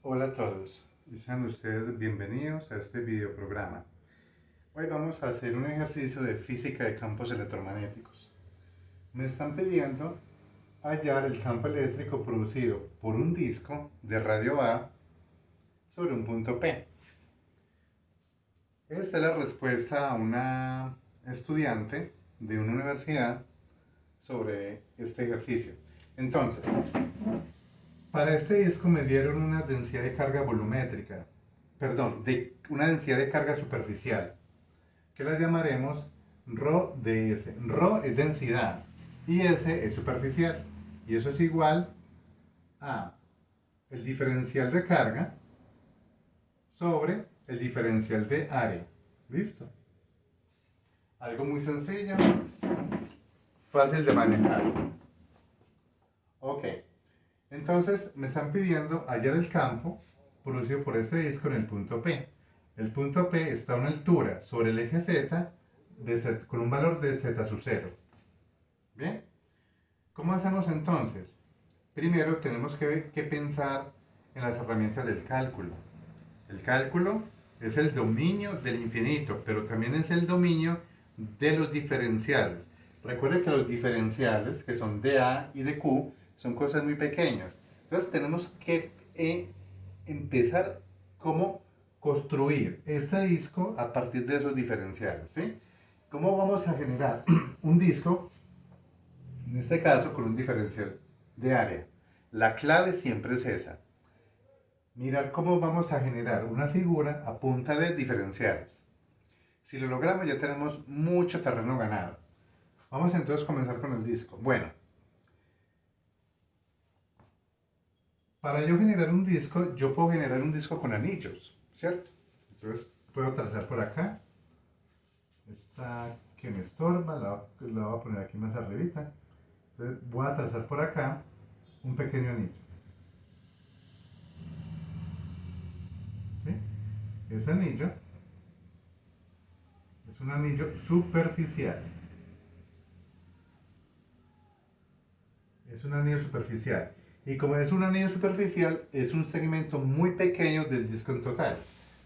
Hola a todos y sean ustedes bienvenidos a este videoprograma. Hoy vamos a hacer un ejercicio de física de campos electromagnéticos. Me están pidiendo hallar el campo eléctrico producido por un disco de radio A sobre un punto P. Esta es la respuesta a una estudiante de una universidad sobre este ejercicio. Entonces, para este disco me dieron una densidad de carga volumétrica, perdón, de una densidad de carga superficial, que la llamaremos ρ de S. Rho es densidad y S es superficial. Y eso es igual a el diferencial de carga sobre el diferencial de área. ¿Listo? Algo muy sencillo, fácil de manejar. Ok. Entonces me están pidiendo hallar el campo producido por este disco en el punto P. El punto P está a una altura sobre el eje Z, con un valor de Z sub 0. ¿Bien? ¿Cómo hacemos entonces? Primero tenemos que pensar en las herramientas del cálculo. El cálculo es el dominio del infinito, pero también es el dominio de los diferenciales. Recuerden que los diferenciales, que son de A y de Q, son cosas muy pequeñas. Entonces tenemos que empezar cómo construir este disco a partir de esos diferenciales. ¿Sí? ¿Cómo vamos a generar un disco? En este caso con un diferencial de área. La clave siempre es esa. Mirar cómo vamos a generar una figura a punta de diferenciales. Si lo logramos ya tenemos mucho terreno ganado. Vamos entonces a comenzar con el disco. Bueno, para yo generar un disco, yo puedo generar un disco con anillos, ¿cierto? Entonces puedo trazar por acá. Esta que me estorba, la voy a poner aquí más arribita. Entonces voy a trazar por acá un pequeño anillo. ¿Sí? Ese anillo es un anillo superficial. Es un anillo superficial. Y como es un anillo superficial, es un segmento muy pequeño del disco en total.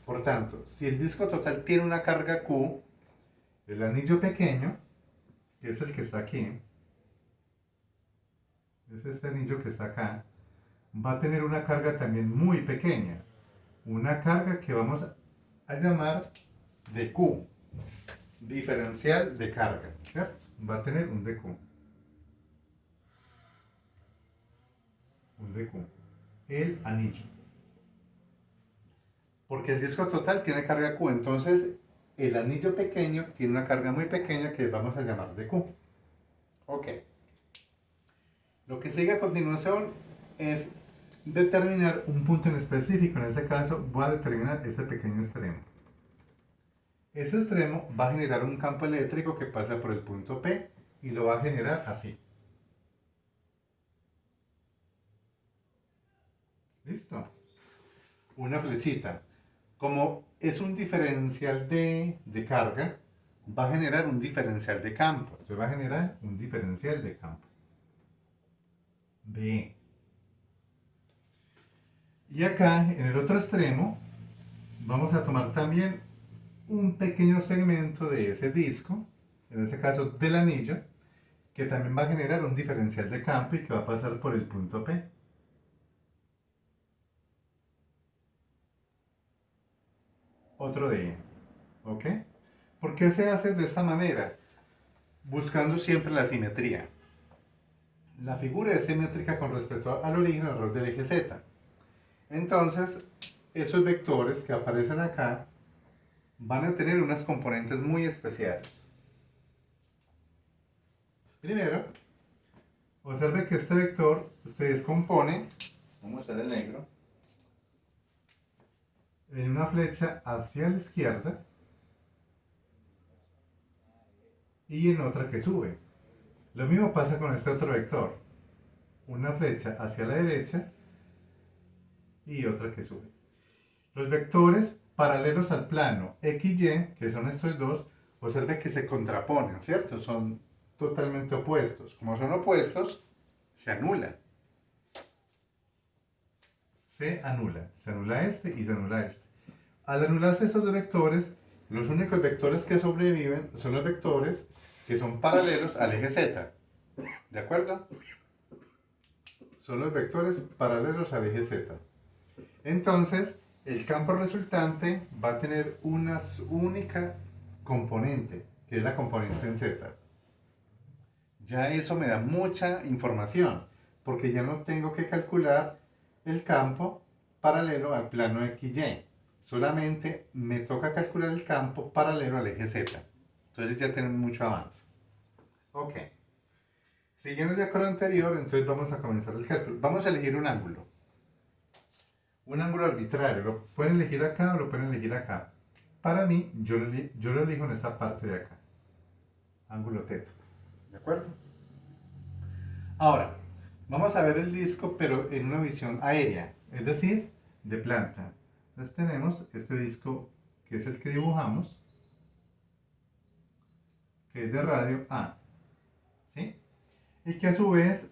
Por tanto, si el disco total tiene una carga Q, el anillo pequeño, que es el que está aquí, es este anillo que está acá, va a tener una carga también muy pequeña. Una carga que vamos a llamar de Q, diferencial de carga, ¿cierto? Va a tener un dq. Un dq. El anillo. Porque el disco total tiene carga Q, entonces el anillo pequeño tiene una carga muy pequeña que vamos a llamar de Q. Ok. Lo que sigue a continuación es determinar un punto en específico. En este caso voy a determinar ese pequeño extremo. Ese extremo va a generar un campo eléctrico que pasa por el punto P y lo va a generar así. ¿Listo? Una flechita. Como es un diferencial de carga, va a generar un diferencial de campo. Se va a generar un diferencial de campo. B. Y acá, en el otro extremo, vamos a tomar también un pequeño segmento de ese disco, en este caso del anillo, que también va a generar un diferencial de campo y que va a pasar por el punto P. Otro de E. ¿Ok? ¿Por qué se hace de esta manera? Buscando siempre la simetría. La figura es simétrica con respecto al origen alrededor del eje Z. Entonces, esos vectores que aparecen acá van a tener unas componentes muy especiales. Primero, observe que este vector se descompone, vamos a usar el negro, en una flecha hacia la izquierda y en otra que sube. Lo mismo pasa con este otro vector, una flecha hacia la derecha y otra que sube. Los vectores paralelos al plano X, Y, que son estos dos, observe que se contraponen, ¿cierto? Son totalmente opuestos. Como son opuestos, se anulan. se anula este y se anula este. Al anularse esos dos vectores, los únicos vectores que sobreviven son los vectores que son paralelos al eje Z. ¿De acuerdo? Son los vectores paralelos al eje Z. Entonces, el campo resultante va a tener una única componente, que es la componente en Z. Ya eso me da mucha información, porque ya no tengo que calcular el campo paralelo al plano XY. Solamente me toca calcular el campo paralelo al eje Z. Entonces ya tenemos mucho avance. Ok. Siguiendo ya con lo anterior, entonces vamos a comenzar el cálculo. Vamos a elegir un ángulo. Un ángulo arbitrario. Lo pueden elegir acá o lo pueden elegir acá. Para mí, yo lo elijo en esta parte de acá. Ángulo θ. ¿De acuerdo? Ahora, vamos a ver el disco, pero en una visión aérea, es decir, de planta. Entonces tenemos este disco, que es el que dibujamos, que es de radio A, ¿sí? Y que a su vez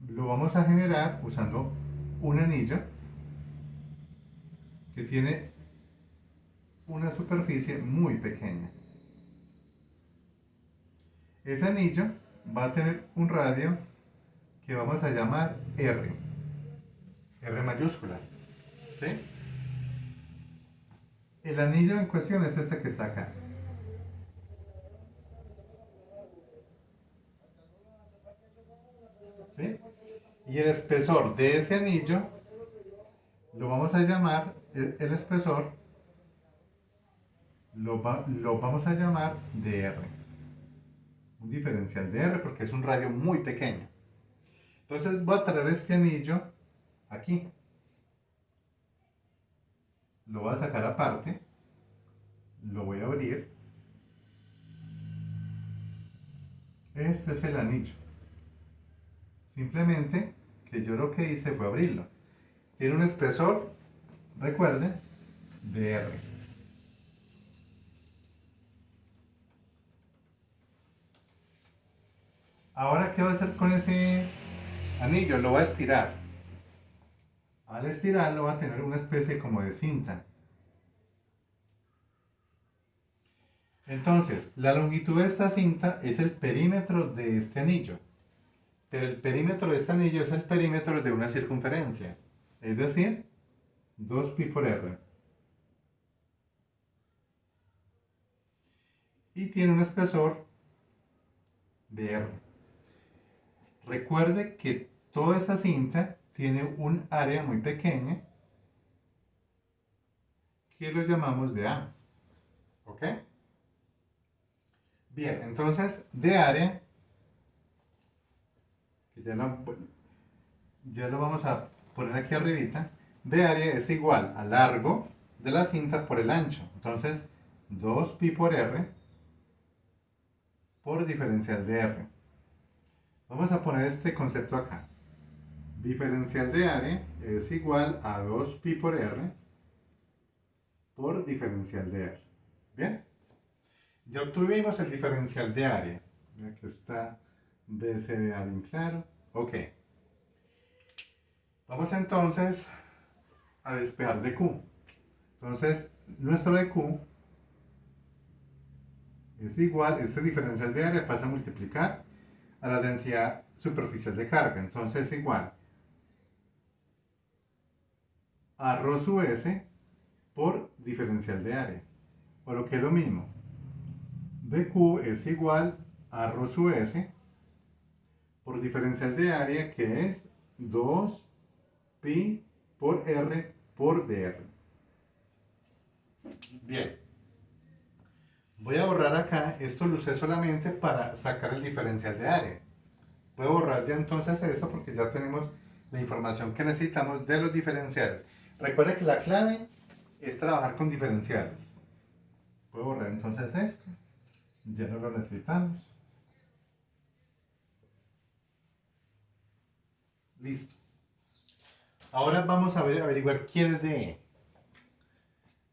lo vamos a generar usando un anillo que tiene una superficie muy pequeña. Ese anillo va a tener un radio que vamos a llamar R mayúscula, ¿sí? El anillo en cuestión es este que está acá. ¿Sí? Y el espesor de ese anillo lo vamos a llamar, el espesor lo vamos a llamar de R. Un diferencial de R porque es un radio muy pequeño. Entonces voy a traer este anillo aquí. Lo voy a sacar aparte. Lo voy a abrir. Este es el anillo. Simplemente que yo lo que hice fue abrirlo. Tiene un espesor, recuerden, de R. Ahora, ¿qué voy a hacer con ese anillo? Lo voy a estirar. Al estirarlo va a tener una especie como de cinta. Entonces, la longitud de esta cinta es el perímetro de este anillo. Pero el perímetro de este anillo es el perímetro de una circunferencia. Es decir, 2pi por R. Y tiene un espesor de R. Recuerde que toda esa cinta tiene un área muy pequeña que lo llamamos de A. ¿Ok? Bien, entonces de área, que ya lo vamos a poner aquí arribita, de área es igual al largo de la cinta por el ancho. Entonces 2pi por R por diferencial de R. Vamos a poner este concepto acá. Diferencial de área es igual a 2pi por R por diferencial de R. ¿Bien? Ya obtuvimos el diferencial de área. Aquí está BCDA bien claro. Ok. Vamos entonces a despejar de Q. Entonces, nuestro de Q es igual, este diferencial de área pasa a multiplicar a la densidad superficial de carga. Entonces es igual a ρ sub S por diferencial de área. O lo que es lo mismo, dq es igual a ρ sub S por diferencial de área, que es 2pi por R por dr. Bien. Voy a borrar acá, esto lo usé solamente para sacar el diferencial de área. Puedo borrar ya entonces esto porque ya tenemos la información que necesitamos de los diferenciales. Recuerda que la clave es trabajar con diferenciales. Puedo borrar entonces esto. Ya no lo necesitamos. Listo. Ahora vamos a averiguar quién es de E.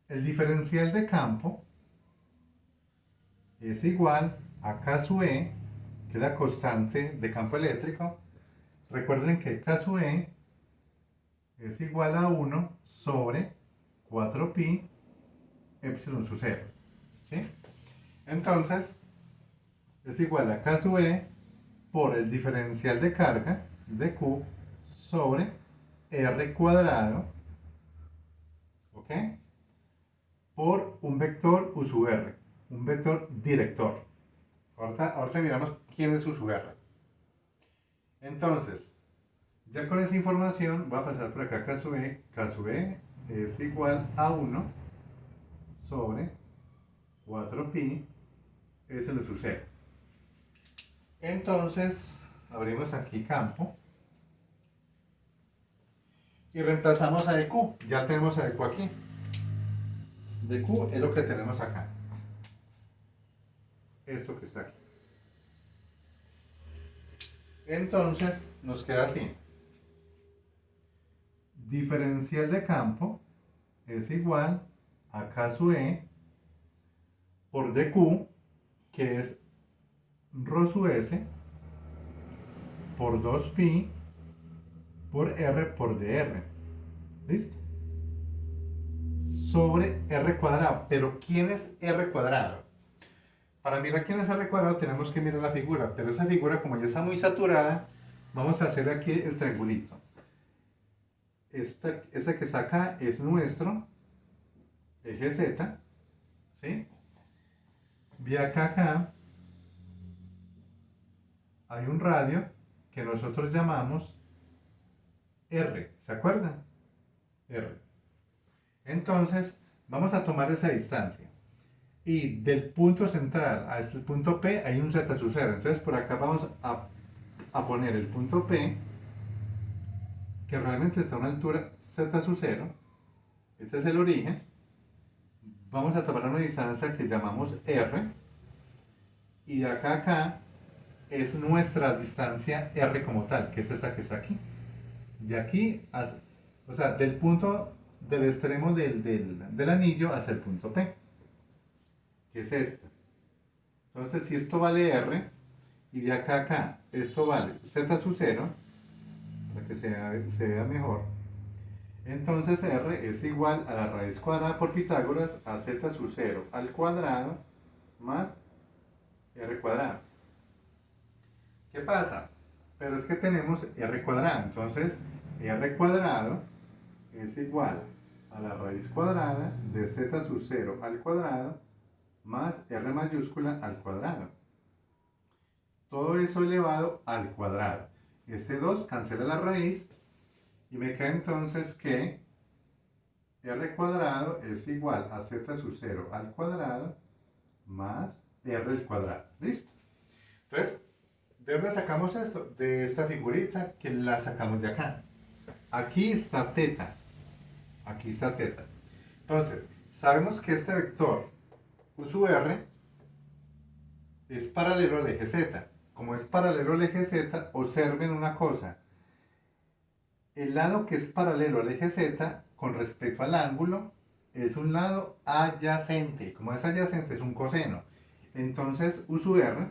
El diferencial de campo es igual a K sub E, que es la constante de campo eléctrico. Recuerden que K sub E es igual a 1 sobre 4pi epsilon sub 0. ¿Sí? Entonces, es igual a K sub E por el diferencial de carga de Q sobre R cuadrado, ¿ok? Por un vector U sub R, un vector director. Ahorita miramos quién es U sub R. Entonces, ya con esa información, voy a pasar por acá K sub E. K sub E es igual a 1 sobre 4pi es el U sub 0. Entonces, abrimos aquí campo y reemplazamos a dq. Ya tenemos a dq aquí. dq es lo que tenemos acá. Esto que está aquí. Entonces, nos queda así. Diferencial de campo es igual a K sub E por dq, que es rho sub S por 2pi por R por dr. ¿Listo? Sobre R cuadrado. Pero ¿quién es R cuadrado? Para mirar quién es R cuadrado tenemos que mirar la figura, pero esa figura, como ya está muy saturada, vamos a hacer aquí el triangulito. Este que está acá es nuestro eje Z, ¿sí? De acá hay un radio que nosotros llamamos R, ¿se acuerdan? R. Entonces, vamos a tomar esa distancia. Y del punto central hasta el punto P hay un Z sub 0. Entonces, por acá vamos a poner el punto P, que realmente está a una altura Z sub 0. Este es el origen. Vamos a tomar una distancia que llamamos R. Y de acá a acá es nuestra distancia R como tal, que es esa que está aquí. De aquí, o sea, del punto del extremo del anillo hacia el punto P, que es este. Entonces, si esto vale R, y de acá a acá, esto vale Z sub 0, para que se vea mejor, entonces R es igual a la raíz cuadrada por Pitágoras a Z sub 0 al cuadrado más R cuadrado. ¿Qué pasa? Pero es que tenemos R cuadrado, entonces R cuadrado es igual a la raíz cuadrada de Z sub 0 al cuadrado más R mayúscula al cuadrado. Todo eso elevado al cuadrado. Este 2 cancela la raíz y me queda entonces que R cuadrado es igual a Z sub 0 al cuadrado más R al cuadrado. ¿Listo? Entonces, ¿de dónde sacamos esto? De esta figurita que la sacamos de acá. Aquí está teta. Aquí está teta. Entonces, sabemos que este vector U sub R es paralelo al eje Z. Como es paralelo al eje Z, observen una cosa. El lado que es paralelo al eje Z con respecto al ángulo es un lado adyacente. Como es adyacente, es un coseno. Entonces, U sub R,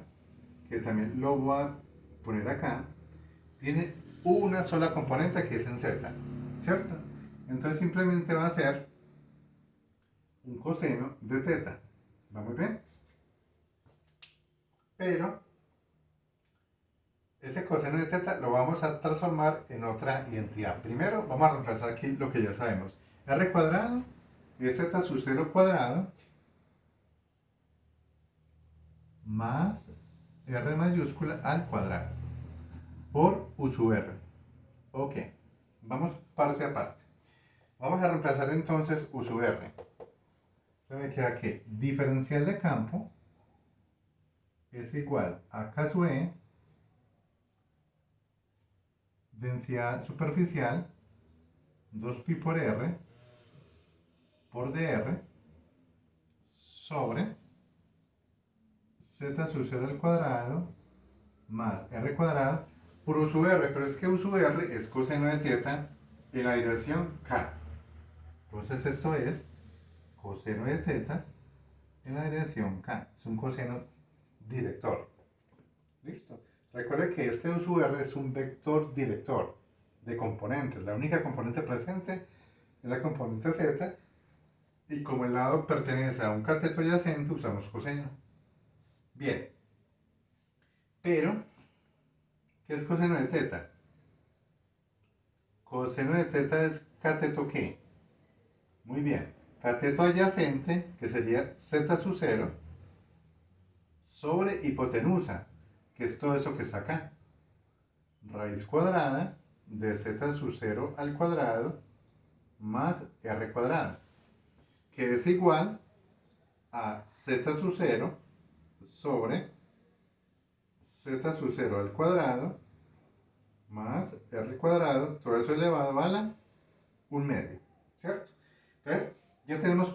que también lo voy a poner acá, tiene una sola componente que es en Z, ¿cierto? Entonces simplemente va a ser un coseno de teta. ¿Va muy bien? Pero ese coseno de teta lo vamos a transformar en otra identidad. Primero vamos a reemplazar aquí lo que ya sabemos. R cuadrado es Z sub 0 cuadrado más R mayúscula al cuadrado por U sub R. Ok, vamos parte a parte. Vamos a reemplazar entonces U sub R. Entonces me queda que diferencial de campo es igual a K sub E, densidad superficial, 2pi por R por dr sobre Z sub 0 al cuadrado más R cuadrado por U sub R, pero es que U sub R es coseno de teta en la dirección K. Entonces esto es coseno de teta en la dirección K. Es un coseno director. ¿Listo? Recuerde que este U sub R es un vector director. de componentes. La única componente presente es la componente z, y como el lado pertenece a un cateto adyacente, usamos coseno. Bien, pero, ¿qué es coseno de teta? Coseno de teta es cateto ¿qué? Muy bien, cateto adyacente, que sería z sub 0, sobre hipotenusa, que es todo eso que está acá. Raíz cuadrada de z sub 0 al cuadrado más r cuadrado, que es igual a z sub 0 sobre z sub 0 al cuadrado más r cuadrado, todo eso elevado a la 1/2, ¿cierto? Entonces, ya tenemos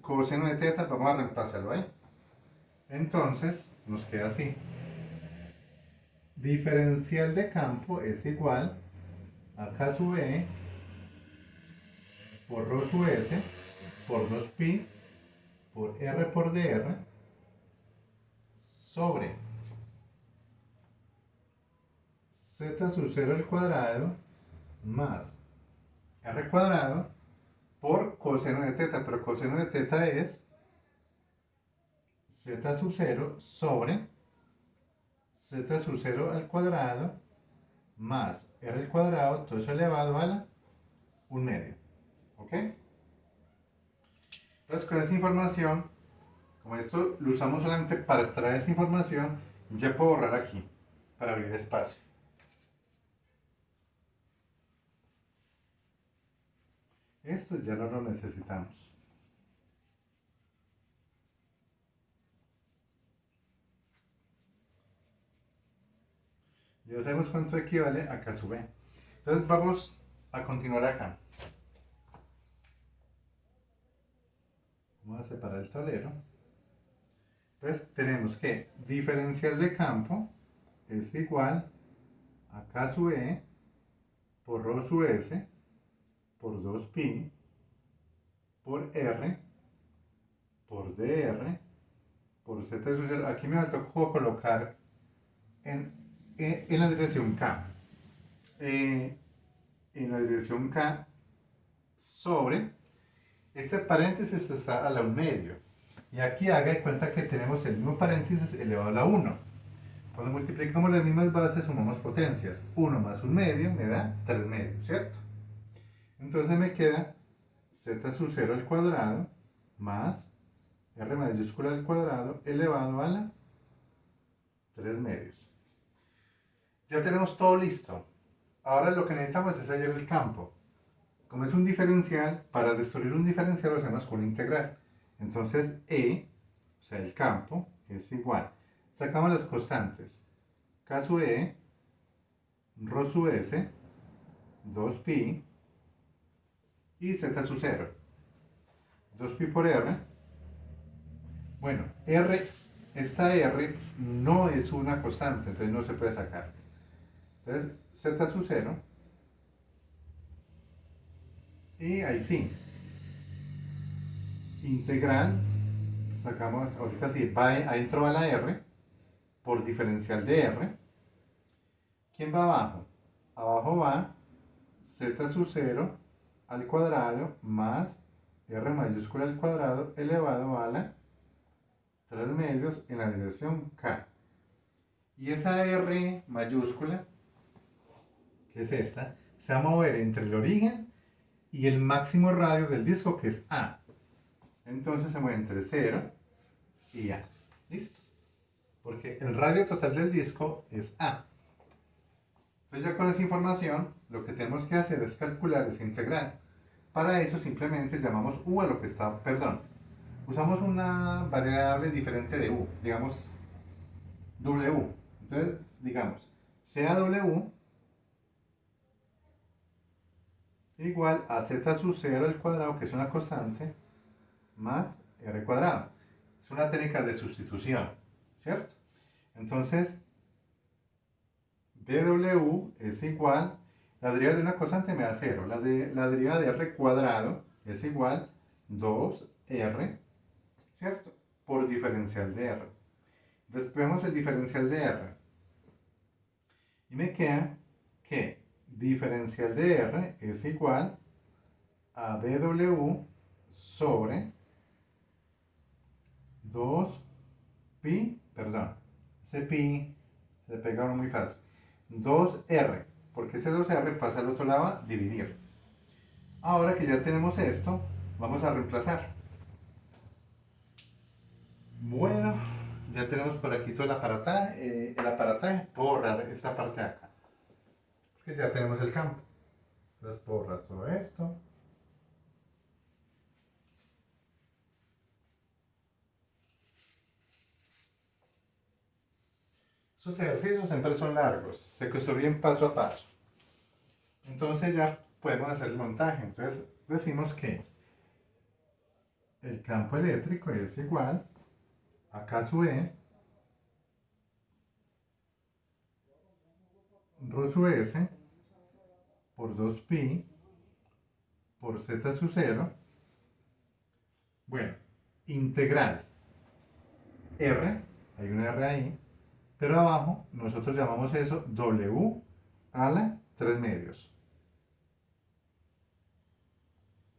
coseno de teta, vamos a reemplazarlo ahí. Entonces, nos queda así. Diferencial de campo es igual a K sub E por ρ sub S por 2pi por R por dr sobre z sub 0 al cuadrado más R cuadrado por coseno de teta, pero coseno de teta es z sub 0 sobre z sub 0 al cuadrado más R al cuadrado, todo eso elevado a la 1/2. ¿Ok? Entonces, con esa información, como esto lo usamos solamente para extraer esa información, ya puedo borrar aquí para abrir espacio. Esto ya no lo necesitamos. Ya sabemos cuánto equivale a K sub B. Entonces vamos a continuar acá. Vamos a separar el tablero. Entonces tenemos que diferencial de campo es igual a K sub E por ρ sub S por 2pi por R por dr por z sub 0. Aquí me tocó colocar en la dirección K. En la dirección K sobre este paréntesis está a la 1/2. Y aquí haga de cuenta que tenemos el mismo paréntesis elevado a la 1. Cuando multiplicamos las mismas bases, sumamos potencias. 1 más 1/2 me da 3/2, ¿cierto? Entonces me queda z sub 0 al cuadrado más r mayúscula al cuadrado elevado a la 3/2. Ya tenemos todo listo. Ahora lo que necesitamos es hallar el campo. Como es un diferencial, para destruir un diferencial lo hacemos con una integral. Entonces E, o sea el campo, es igual. Sacamos las constantes. K sub E, ρ sub S, 2pi y z sub 0. 2pi por R. Bueno, R, esta R no es una constante, entonces no se puede sacar. Entonces, z sub 0. Y ahí sí. Integral. Sacamos, ahorita sí, va adentro a la R por diferencial de R. ¿Quién va abajo? Abajo va z sub 0 al cuadrado más R mayúscula al cuadrado elevado a la 3/2 en la dirección K. Y esa R mayúscula, que es esta, se va a mover entre el origen y el máximo radio del disco, que es A. Entonces se mueve entre 0 y A. ¿Listo? Porque el radio total del disco es A. Entonces ya con esa información, lo que tenemos que hacer es calcular esa integral. Para eso simplemente llamamos U a lo que está, perdón, usamos una variable diferente de U, digamos W. Entonces, digamos, sea W igual a z sub 0 al cuadrado, que es una constante, más r cuadrado. Es una técnica de sustitución, ¿cierto? Entonces, BW es igual, la derivada de una constante me da 0, la derivada de r cuadrado es igual 2r, ¿cierto? Por diferencial de r. Despejamos el diferencial de r. Y me queda que diferencial de R es igual a BW sobre 2 pi, perdón, ese pi le pega uno muy fácil, 2R, porque ese 2R pasa al otro lado a dividir. Ahora que ya tenemos esto, vamos a reemplazar. Bueno, ya tenemos por aquí todo el aparataje. Puedo borrar esta parte de acá, porque ya tenemos el campo. Entonces puedo borrar todo esto. Sus ejercicios siempre son largos, se construyen paso a paso. Entonces ya podemos hacer el montaje. Entonces decimos que el campo eléctrico es igual a K sub E, Rho sub S, por 2pi, por Z sub 0. Bueno, integral R, hay una R ahí, pero abajo nosotros llamamos eso W a la 3 medios.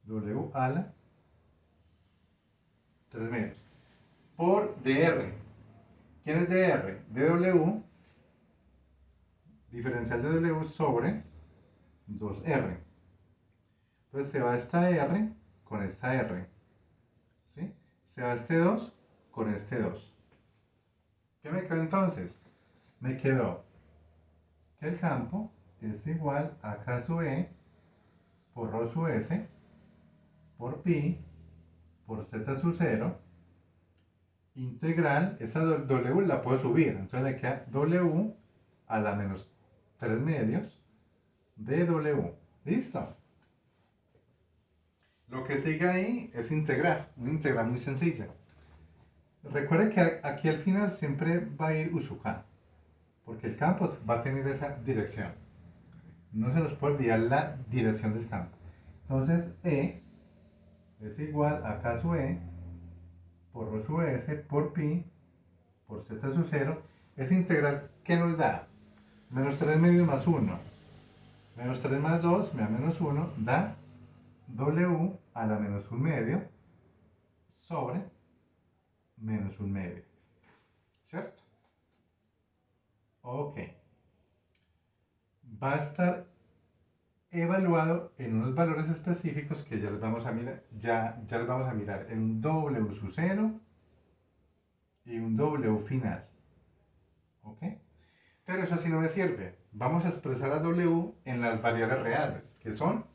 W a la 3 medios. Por dr. ¿Quién es dr? dw, diferencial de w sobre 2r. Entonces se va esta r con esta r. ¿Sí? Se va este 2 con este 2. ¿Qué me quedó entonces? Me quedó que el campo es igual a K sub E por Rho sub S por pi por Z sub 0 integral, esa W la puedo subir, entonces me queda W a la menos 3 medios de W. ¿Listo? Lo que sigue ahí es integrar, una integral muy sencilla. Recuerde que aquí al final siempre va a ir Usuka, porque el campo va a tener esa dirección. No se nos puede olvidar la dirección del campo. Entonces E es igual a K sub E por Rho sub S por pi por Z sub 0. Esa integral que nos da menos 3 medios más 1. Menos 3 más 2 me da menos 1, da W a la menos 1 medio sobre menos 1 medio. ¿Cierto? Ok. Va a estar evaluado en unos valores específicos que ya los vamos a mirar, ya los vamos a mirar en un W sub 0 y un W final. ¿Ok? Pero eso sí no me sirve. Vamos a expresar a W en las variables reales, que son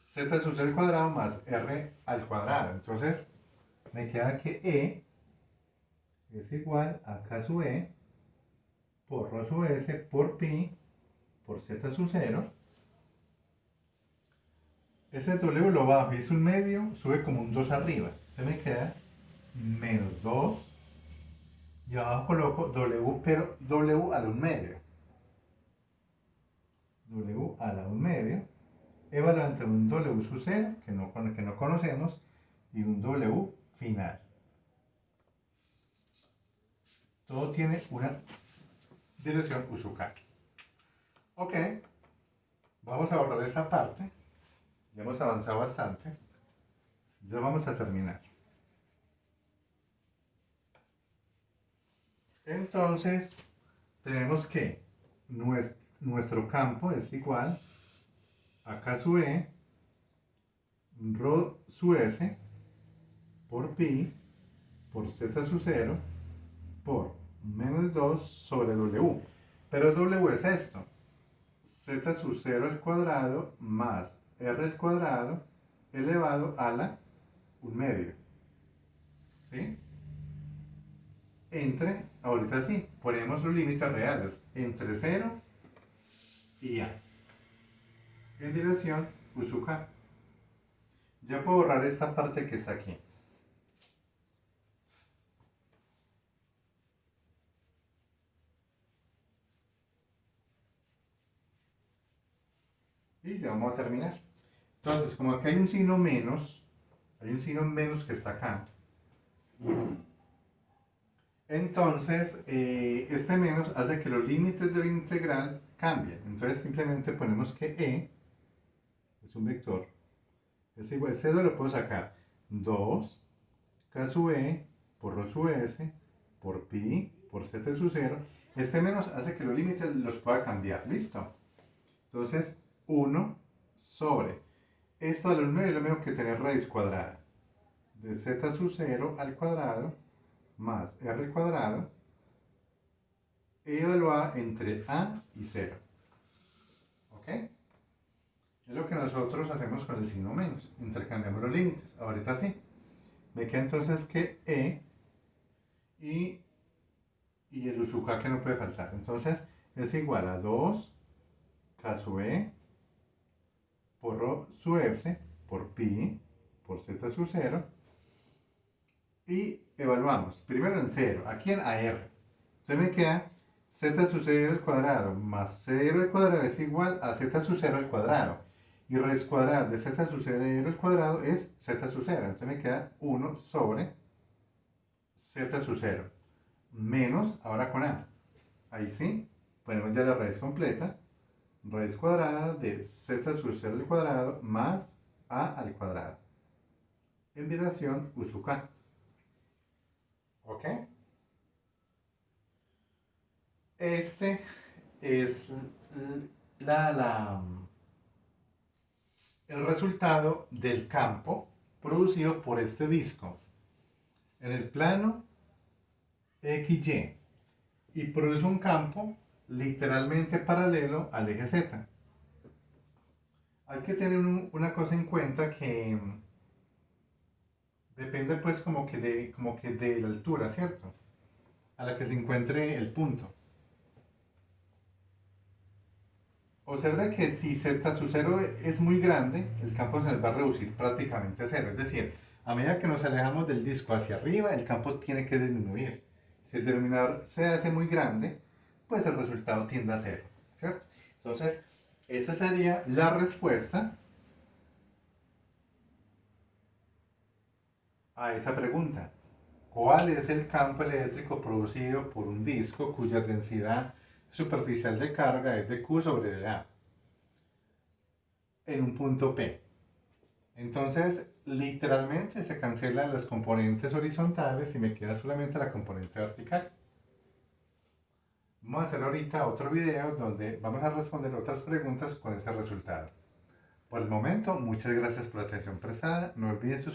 Z sub 0 al cuadrado más R al cuadrado. Entonces, me queda que E es igual a K sub E por Rho sub S por pi por Z sub 0. Ese W lo bajo y es un medio, sube como un 2 arriba. Entonces me queda menos 2. Y abajo coloco W, pero W a la 1 medio. W a la 1 medio. Evaluado entre un W sub 0, que no conocemos, y un W final. Todo tiene una dirección Usuka. Ok, vamos a borrar esa parte. Ya hemos avanzado bastante. Ya vamos a terminar. Entonces, tenemos que nuestro campo es igual a K sub E, Rho sub S, por pi, por Z sub 0, por menos 2 sobre W. Pero W es esto. Z sub 0 al cuadrado más R al cuadrado elevado a la 1 medio. ¿Sí? Ahorita sí, ponemos los límites reales entre 0 y A. En dirección Usuka. Ya puedo borrar esta parte que está aquí. Y ya vamos a terminar. Entonces, como aquí hay un signo menos que está acá. Entonces, este menos hace que los límites de la integral cambien. Entonces, simplemente ponemos que es un vector, es igual, C2 lo puedo sacar 2 K sub E por rho sub S por pi por z sub 0. Este menos hace que los límites los pueda cambiar. ¿Listo? Entonces, 1 sobre esto al 9 es lo mismo que tener raíz cuadrada de z sub 0 al cuadrado más r al cuadrado evaluada entre a y 0. ¿Ok? Es lo que nosotros hacemos con el signo menos. Intercambiamos los límites. Ahorita sí. Me queda entonces que y el usuca que no puede faltar. Entonces es igual a 2 K sub E por rho sub S por pi por z sub 0. Y evaluamos primero en 0. Aquí en AR. Entonces me queda z sub 0 al cuadrado más 0 al cuadrado es igual a z sub 0 al cuadrado. Y raíz cuadrada de z sub 0 al cuadrado es z sub 0. Entonces me queda 1 sobre z sub 0 menos, ahora con a. Ahí sí, ponemos ya la raíz completa. Raíz cuadrada de z sub 0 al cuadrado más a al cuadrado. En relación u sub k. ¿Ok? Este es el resultado del campo producido por este disco en el plano XY y produce un campo literalmente paralelo al eje Z. Hay que tener una cosa en cuenta que depende pues como que de la altura, ¿cierto? A la que se encuentre el punto. Observe que si z sub 0 es muy grande, el campo se nos va a reducir prácticamente a cero. Es decir, a medida que nos alejamos del disco hacia arriba, el campo tiene que disminuir. Si el denominador se hace muy grande, pues el resultado tiende a cero, ¿cierto? Entonces, esa sería la respuesta a esa pregunta. ¿Cuál es el campo eléctrico producido por un disco cuya densidad superficial de carga es de Q sobre A en un punto P? Entonces, literalmente se cancelan las componentes horizontales y me queda solamente la componente vertical. Vamos a hacer ahorita otro video donde vamos a responder otras preguntas con ese resultado. Por el momento, muchas gracias por la atención prestada. No olviden suscribirse.